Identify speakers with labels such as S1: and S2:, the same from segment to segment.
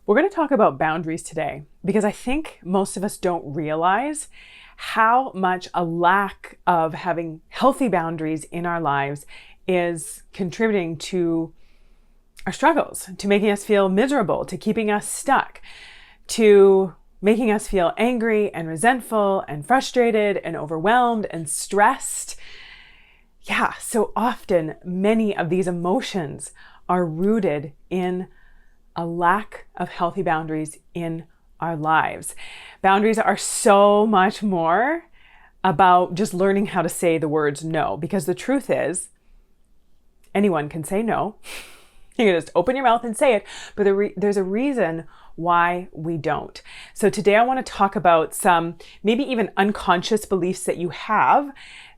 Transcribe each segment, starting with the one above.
S1: We're going to talk about boundaries today because I think most of us don't realize how much a lack of having healthy boundaries in our lives is contributing to our struggles, to making us feel miserable, to keeping us stuck, to making us feel angry and resentful and frustrated and overwhelmed and stressed. Yeah, so often many of these emotions are rooted in a lack of healthy boundaries in our lives. Boundaries are so much more about just learning how to say the words no, because the truth is, anyone can say no. You can just open your mouth and say it, but there's a reason why we don't. So today I want to talk about some maybe even unconscious beliefs that you have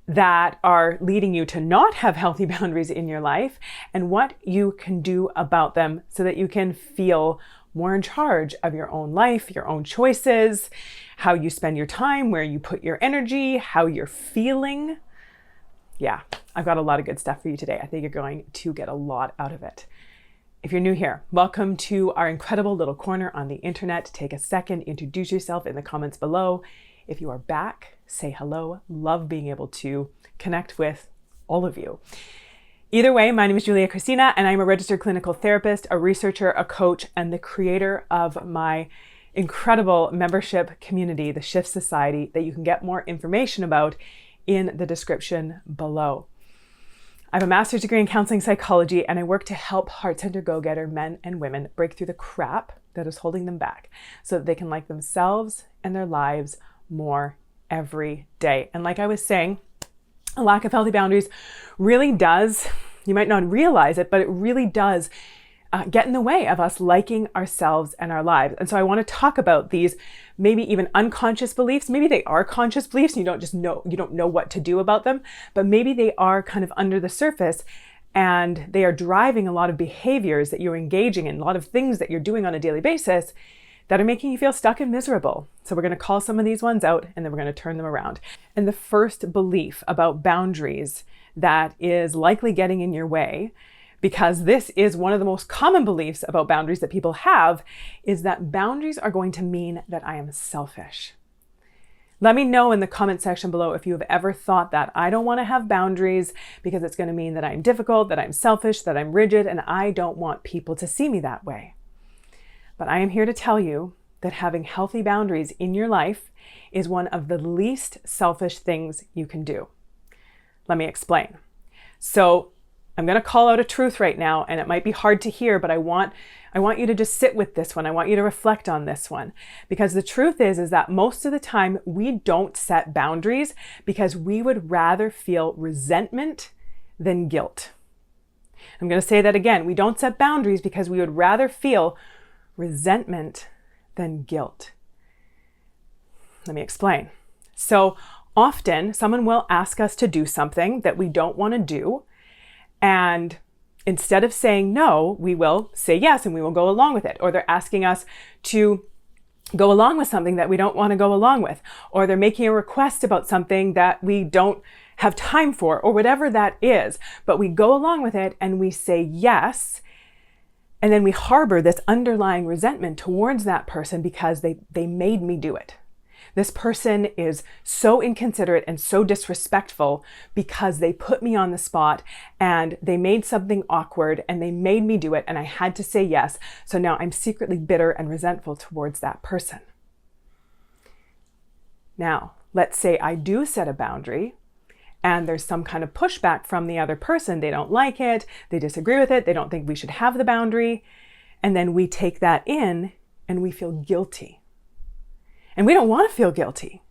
S1: that are leading you to not have healthy boundaries in your life and what you can do about them so that you can feel more in charge of your own life, your own choices, how you spend your time, where you put your energy, how you're feeling. Yeah, I've got a lot of good stuff for you today. I think you're going to get a lot out of it. If you're new here, welcome to our incredible little corner on the internet. Take a second, introduce yourself in the comments below. If you are back, say hello. Love being able to connect with all of you. Either way, my name is Kristina, and I'm a registered clinical therapist, a researcher, a coach, and the creator of my incredible membership community, the Shift Society, that you can get more information about in the description below. I have a master's degree in counseling psychology, and I work to help heart-centered go-getter men and women break through the crap that is holding them back so that they can like themselves and their lives more every day. And like I was saying, a lack of healthy boundaries really does, you might not realize it, but it really does get in the way of us liking ourselves and our lives. And so I want to talk about these maybe even unconscious beliefs. Maybe they are conscious beliefs and you don't know what to do about them, but maybe they are kind of under the surface and they are driving a lot of behaviors that you're engaging in, a lot of things that you're doing on a daily basis that are making you feel stuck and miserable. So we're going to call some of these ones out and then we're going to turn them around. And the first belief about boundaries that is likely getting in your way, because this is one of the most common beliefs about boundaries that people have, is that boundaries are going to mean that I am selfish. Let me know in the comment section below if you have ever thought that. I don't want to have boundaries because it's going to mean that I'm difficult, that I'm selfish, that I'm rigid, and I don't want people to see me that way. But I am here to tell you that having healthy boundaries in your life is one of the least selfish things you can do. Let me explain. So I'm going to call out a truth right now, and it might be hard to hear, but I want you to just sit with this one. I want you to reflect on this one, because the truth is that most of the time we don't set boundaries because we would rather feel resentment than guilt. I'm going to say that again. We don't set boundaries because we would rather feel resentment than guilt. Let me explain. So often someone will ask us to do something that we don't want to do. And instead of saying no, we will say yes and we will go along with it. Or they're asking us to go along with something that we don't want to go along with. Or they're making a request about something that we don't have time for, or whatever that is. But we go along with it and we say yes. And then we harbor this underlying resentment towards that person because they made me do it. This person is so inconsiderate and so disrespectful because they put me on the spot and they made something awkward and they made me do it and I had to say yes. So now I'm secretly bitter and resentful towards that person. Now, let's say I do set a boundary and there's some kind of pushback from the other person. They don't like it. They disagree with it. They don't think we should have the boundary. And then we take that in and we feel guilty. And we don't want to feel guilty.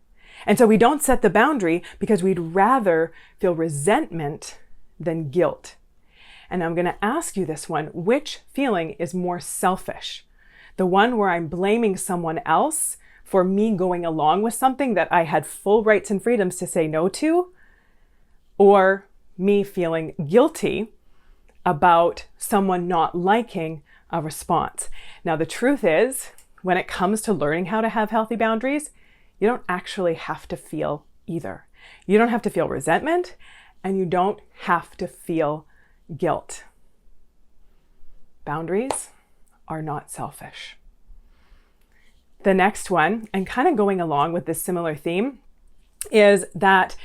S1: And so we don't set the boundary because we'd rather feel resentment than guilt. And I'm going to ask you this one, which feeling is more selfish? The one where I'm blaming someone else for me going along with something that I had full rights and freedoms to say no to? Or me feeling guilty about someone not liking a response? Now, the truth is, when it comes to learning how to have healthy boundaries, you don't actually have to feel either. You don't have to feel resentment and you don't have to feel guilt. Boundaries are not selfish. The next one, and kind of going along with this similar theme, is that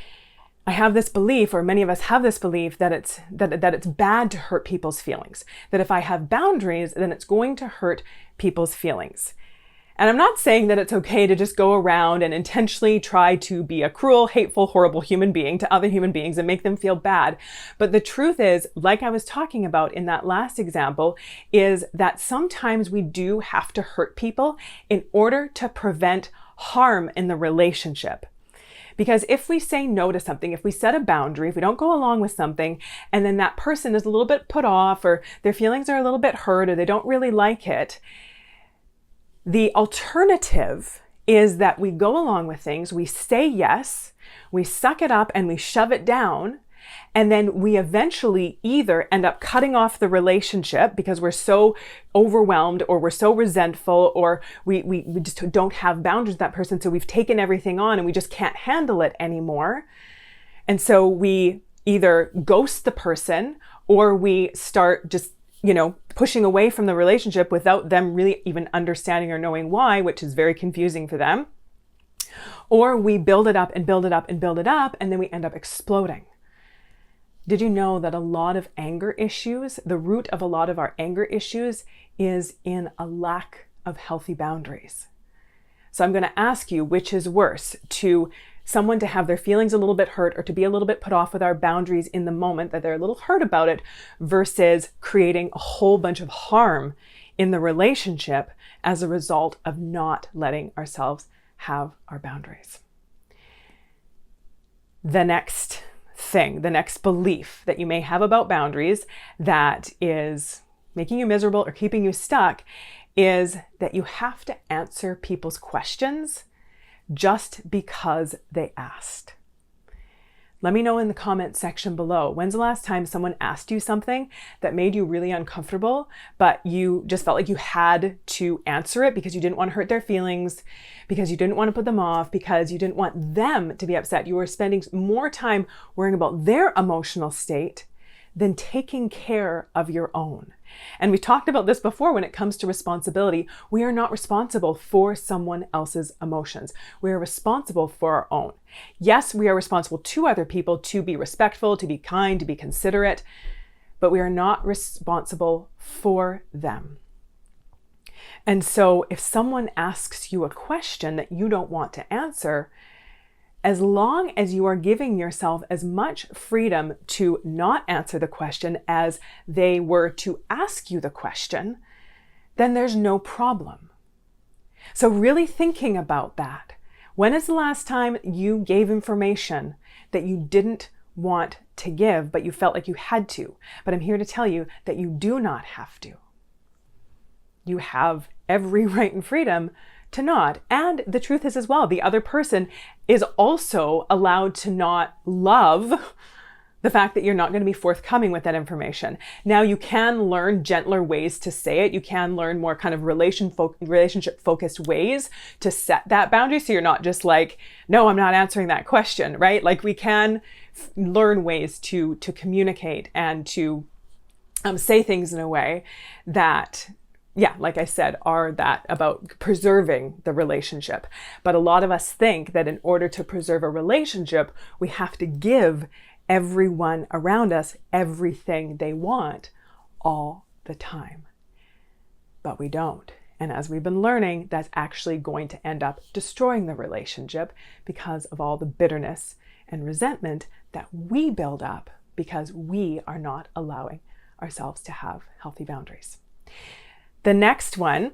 S1: I have this belief, or many of us have this belief, that it's bad to hurt people's feelings. That if I have boundaries, then it's going to hurt people's feelings. And I'm not saying that it's okay to just go around and intentionally try to be a cruel, hateful, horrible human being to other human beings and make them feel bad. But the truth is, like I was talking about in that last example, is that sometimes we do have to hurt people in order to prevent harm in the relationship. Because if we say no to something, if we set a boundary, if we don't go along with something, and then that person is a little bit put off, or their feelings are a little bit hurt, or they don't really like it, the alternative is that we go along with things, we say yes, we suck it up and we shove it down, and then we eventually either end up cutting off the relationship because we're so overwhelmed, or we're so resentful, or we just don't have boundaries with that person, so we've taken everything on and we just can't handle it anymore. And so we either ghost the person, or we start just pushing away from the relationship without them really even understanding or knowing why, which is very confusing for them. Or we build it up and build it up and build it up, and then we end up exploding. Did you know that a lot of anger issues, the root of a lot of our anger issues, is in a lack of healthy boundaries? So I'm going to ask you, which is worse, to someone to have their feelings a little bit hurt, or to be a little bit put off with our boundaries in the moment that they're a little hurt about it, versus creating a whole bunch of harm in the relationship as a result of not letting ourselves have our boundaries. The next thing, the next belief that you may have about boundaries that is making you miserable or keeping you stuck, is that you have to answer people's questions just because they asked. Let me know in the comment section below, when's the last time someone asked you something that made you really uncomfortable, but you just felt like you had to answer it because you didn't want to hurt their feelings, because you didn't want to put them off, because you didn't want them to be upset. You were spending more time worrying about their emotional state than taking care of your own. And we talked about this before when it comes to responsibility. We are not responsible for someone else's emotions. We are responsible for our own. Yes, we are responsible to other people to be respectful, to be kind, to be considerate, but we are not responsible for them. And so if someone asks you a question that you don't want to answer, as long as you are giving yourself as much freedom to not answer the question as they were to ask you the question, then there's no problem. So really thinking about that. When is the last time you gave information that you didn't want to give, but you felt like you had to? But I'm here to tell you that you do not have to. You have every right and freedom to not. And the truth is as well, the other person is also allowed to not love the fact that you're not going to be forthcoming with that information. Now, you can learn gentler ways to say it. You can learn more kind of relationship focused ways to set that boundary. So you're not just like, no, I'm not answering that question, right? Like we can learn ways to communicate and to say things in a way that, yeah, like I said, are that about preserving the relationship. But a lot of us think that in order to preserve a relationship, we have to give everyone around us everything they want all the time. But we don't. And as we've been learning, that's actually going to end up destroying the relationship because of all the bitterness and resentment that we build up because we are not allowing ourselves to have healthy boundaries. The next one,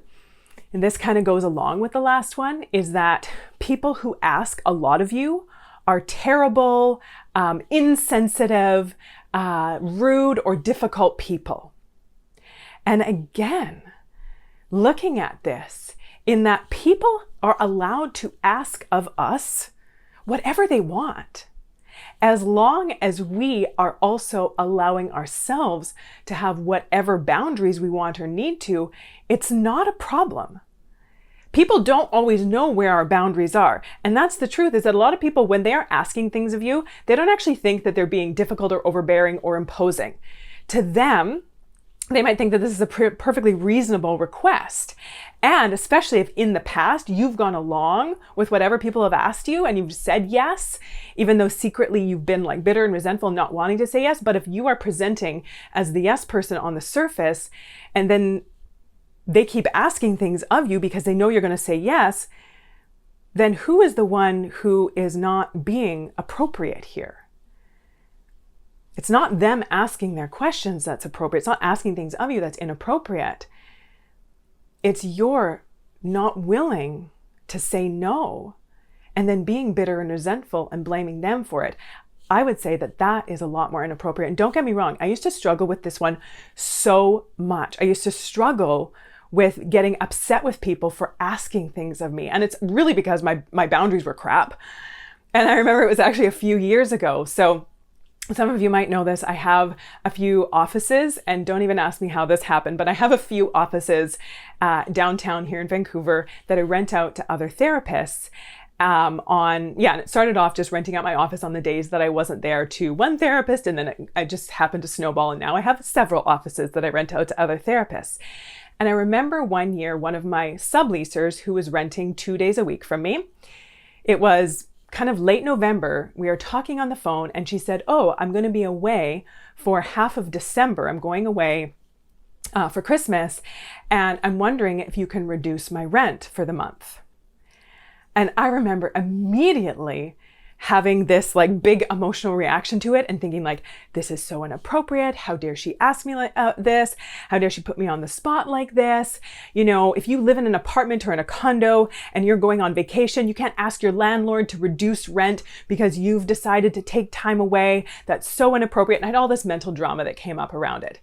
S1: and this kind of goes along with the last one, is that people who ask a lot of you are terrible, insensitive, rude, or difficult people. And again, looking at this, in that people are allowed to ask of us whatever they want, as long as we are also allowing ourselves to have whatever boundaries we want or need to. It's not a problem. People don't always know where our boundaries are. And that's the truth, is that a lot of people, when they are asking things of you, they don't actually think that they're being difficult or overbearing or imposing. To them, they might think that this is a perfectly reasonable request. And especially if in the past you've gone along with whatever people have asked you and you've said yes, even though secretly you've been like bitter and resentful, not wanting to say yes. But if you are presenting as the yes person on the surface, and then they keep asking things of you because they know you're going to say yes, then who is the one who is not being appropriate here? It's not them asking their questions that's appropriate. It's not asking things of you that's inappropriate. It's your not willing to say no and then being bitter and resentful and blaming them for it. I would say that that is a lot more inappropriate. And don't get me wrong, I used to struggle with this one so much. I used to struggle with getting upset with people for asking things of me. And it's really because my boundaries were crap. And I remember it was actually a few years ago. So some of you might know this. I have a few offices, and don't even ask me how this happened, but I have a few offices downtown here in Vancouver that I rent out to other therapists. And it started off just renting out my office on the days that I wasn't there to one therapist, and then I just happened to snowball, and now I have several offices that I rent out to other therapists. And I remember one year, one of my subleasers who was renting 2 days a week from me, it was kind of late November, we were talking on the phone, and she said, "Oh, I'm going to be away for half of December. I'm going away for Christmas, and I'm wondering if you can reduce my rent for the month." And I remember immediately having this like big emotional reaction to it and thinking like, this is so inappropriate. How dare she ask me like this? How dare she put me on the spot like this? You know, if you live in an apartment or in a condo and you're going on vacation, you can't ask your landlord to reduce rent because you've decided to take time away. That's so inappropriate. And I had all this mental drama that came up around it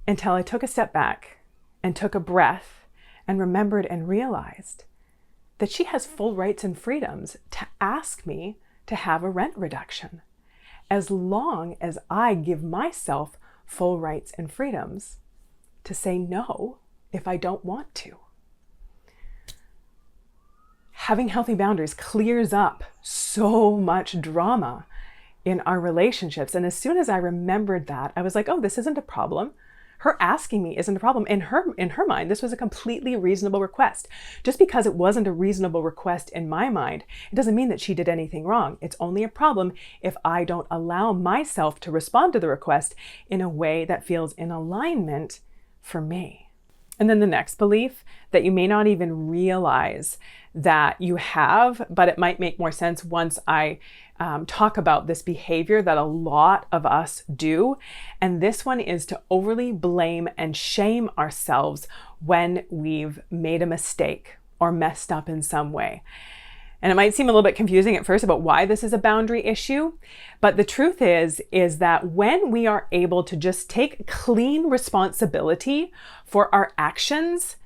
S1: until I took a step back and took a breath and remembered and realized that she has full rights and freedoms to ask me to have a rent reduction, as long as I give myself full rights and freedoms to say no if I don't want to. Having healthy boundaries clears up so much drama in our relationships. And as soon as I remembered that, I was like, oh, this isn't a problem. Her asking me isn't a problem. In her mind, this was a completely reasonable request. Just because it wasn't a reasonable request in my mind, it doesn't mean that she did anything wrong. It's only a problem if I don't allow myself to respond to the request in a way that feels in alignment for me. And then the next belief that you may not even realize that you have, but it might make more sense once I talk about this behavior that a lot of us do. And this one is to overly blame and shame ourselves when we've made a mistake or messed up in some way. And it might seem a little bit confusing at first about why this is a boundary issue, but the truth is that when we are able to just take clean responsibility for our actions,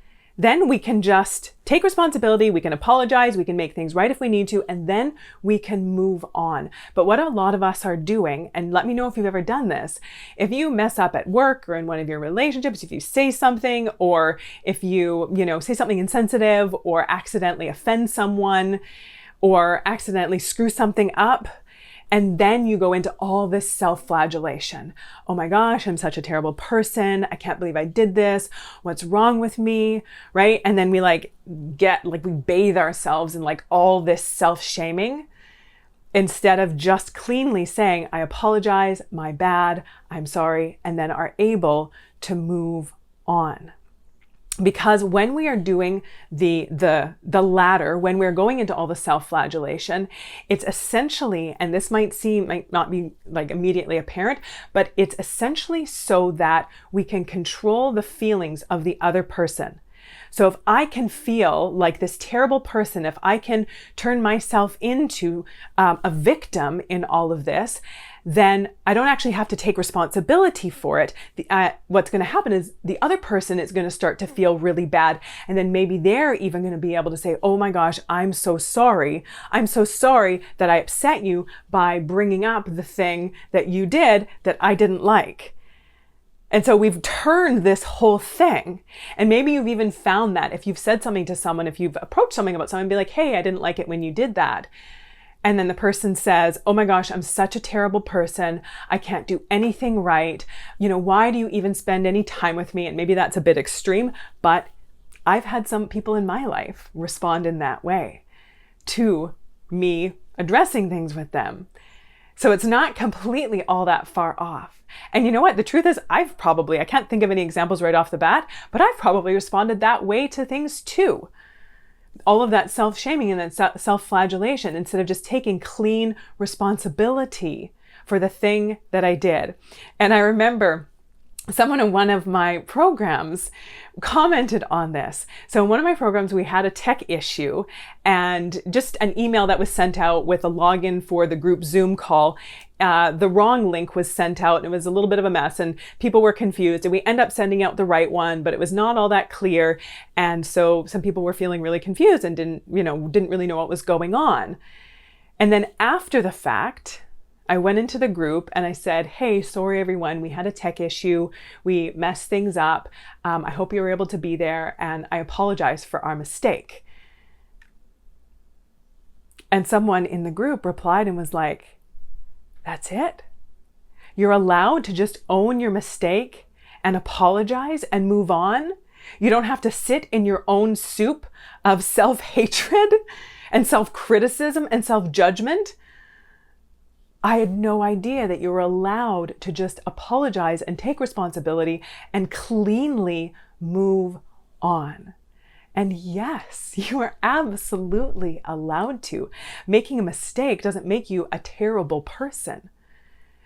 S1: then we can just take responsibility, we can apologize, we can make things right if we need to, and then we can move on. But what a lot of us are doing, and let me know if you've ever done this, if you mess up at work or in one of your relationships, if you say something, or if you say something insensitive or accidentally offend someone or accidentally screw something up, and then you go into all this self-flagellation. Oh my gosh, I'm such a terrible person. I can't believe I did this. What's wrong with me, right? And then we we bathe ourselves in all this self-shaming instead of just cleanly saying, I apologize, my bad, I'm sorry, and then are able to move on. Because when we are doing the latter, when we're going into all the self-flagellation, it's essentially, and this might not be immediately apparent, but it's essentially so that we can control the feelings of the other person. So if I can feel like this terrible person, if I can turn myself into a victim in all of this, then I don't actually have to take responsibility for it. What's going to happen is the other person is going to start to feel really bad. And then maybe they're even going to be able to say, oh my gosh, I'm so sorry. I'm so sorry that I upset you by bringing up the thing that you did that I didn't like. And so we've turned this whole thing. And maybe you've even found that if you've said something to someone, if you've approached something about someone, be like, hey, I didn't like it when you did that. and then the person says, oh my gosh, I'm such a terrible person. I can't do anything right. Why do you even spend any time with me? And maybe that's a bit extreme, but I've had some people in my life respond in that way to me addressing things with them. So it's not completely all that far off. And you know what? The truth is, I can't think of any examples right off the bat, but I've probably responded that way to things too. All of that self-shaming and that self-flagellation instead of just taking clean responsibility for the thing that I did. And I remember someone in one of my programs commented on this. So in one of my programs, we had a tech issue and just an email that was sent out with a login for the group Zoom call. The wrong link was sent out and it was a little bit of a mess and people were confused, and we end up sending out the right one, but it was not all that clear. And so some people were feeling really confused and didn't really know what was going on. And then after the fact, I went into the group and I said, hey, sorry everyone, we had a tech issue. We messed things up. I hope you were able to be there and I apologize for our mistake. And someone in the group replied and was like, that's it? You're allowed to just own your mistake and apologize and move on? You don't have to sit in your own soup of self-hatred and self-criticism and self-judgment? I had no idea that you were allowed to just apologize and take responsibility and cleanly move on. And yes, you are absolutely allowed to. Making a mistake doesn't make you a terrible person.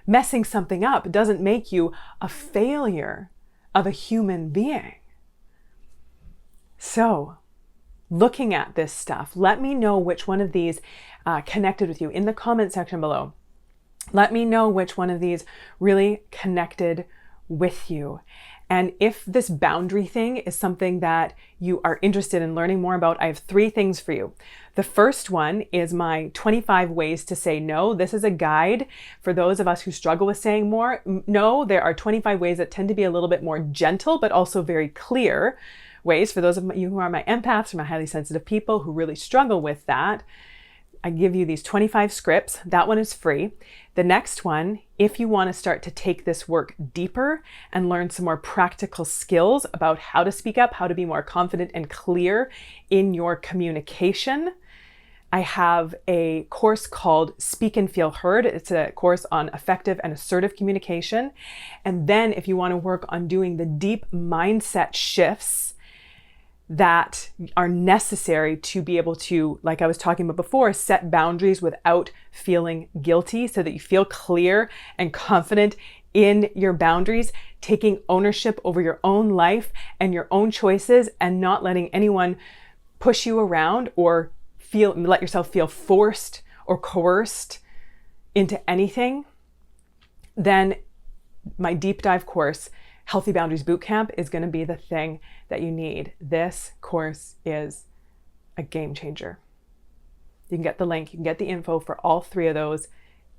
S1: Messing something up doesn't make you a failure of a human being. So, looking at this stuff, let me know which one of these connected with you in the comment section below. Let me know which one of these really connected with you. And if this boundary thing is something that you are interested in learning more about, I have 3 things for you. The first one is my 25 ways to say no. This is a guide for those of us who struggle with saying no. There are 25 ways that tend to be a little bit more gentle, but also very clear ways for those of you who are my empaths or my highly sensitive people who really struggle with that. I give you these 25 scripts. That one is free. The next one, if you want to start to take this work deeper and learn some more practical skills about how to speak up, how to be more confident and clear in your communication, I have a course called Speak and Feel Heard. It's a course on effective and assertive communication. And then if you want to work on doing the deep mindset shifts that are necessary to be able to, like I was talking about before, set boundaries without feeling guilty so that you feel clear and confident in your boundaries, taking ownership over your own life and your own choices and not letting anyone push you around or let yourself feel forced or coerced into anything, then my deep dive course, Healthy Boundaries Bootcamp, is going to be the thing that you need. This course is a game changer. You can get the link, you can get the info for all 3 of those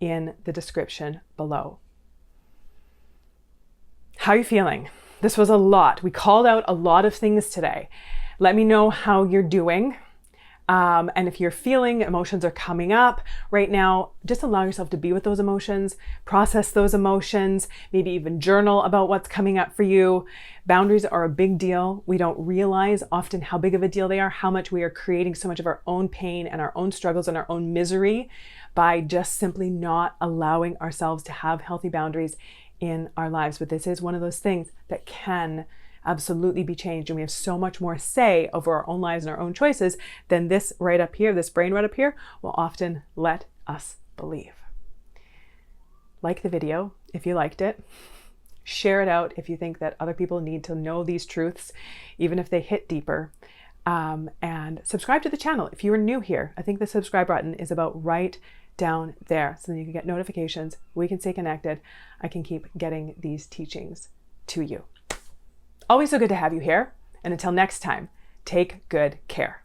S1: in the description below. How are you feeling? This was a lot. We called out a lot of things today. Let me know how you're doing. And if you're feeling emotions are coming up right now, just allow yourself to be with those emotions, process those emotions, maybe even journal about what's coming up for you. Boundaries are a big deal. We don't realize often how big of a deal they are, how much we are creating so much of our own pain and our own struggles and our own misery by just simply not allowing ourselves to have healthy boundaries in our lives. But this is one of those things that can absolutely be changed, and we have so much more say over our own lives and our own choices than this right up here, this brain right up here, will often let us believe. Like the video if you liked it. Share it out if you think that other people need to know these truths, even if they hit deeper. And subscribe to the channel if you are new here. I think the subscribe button is about right down there, so then you can get notifications, we can stay connected, I can keep getting these teachings to you. Always so good to have you here. And until next time, take good care.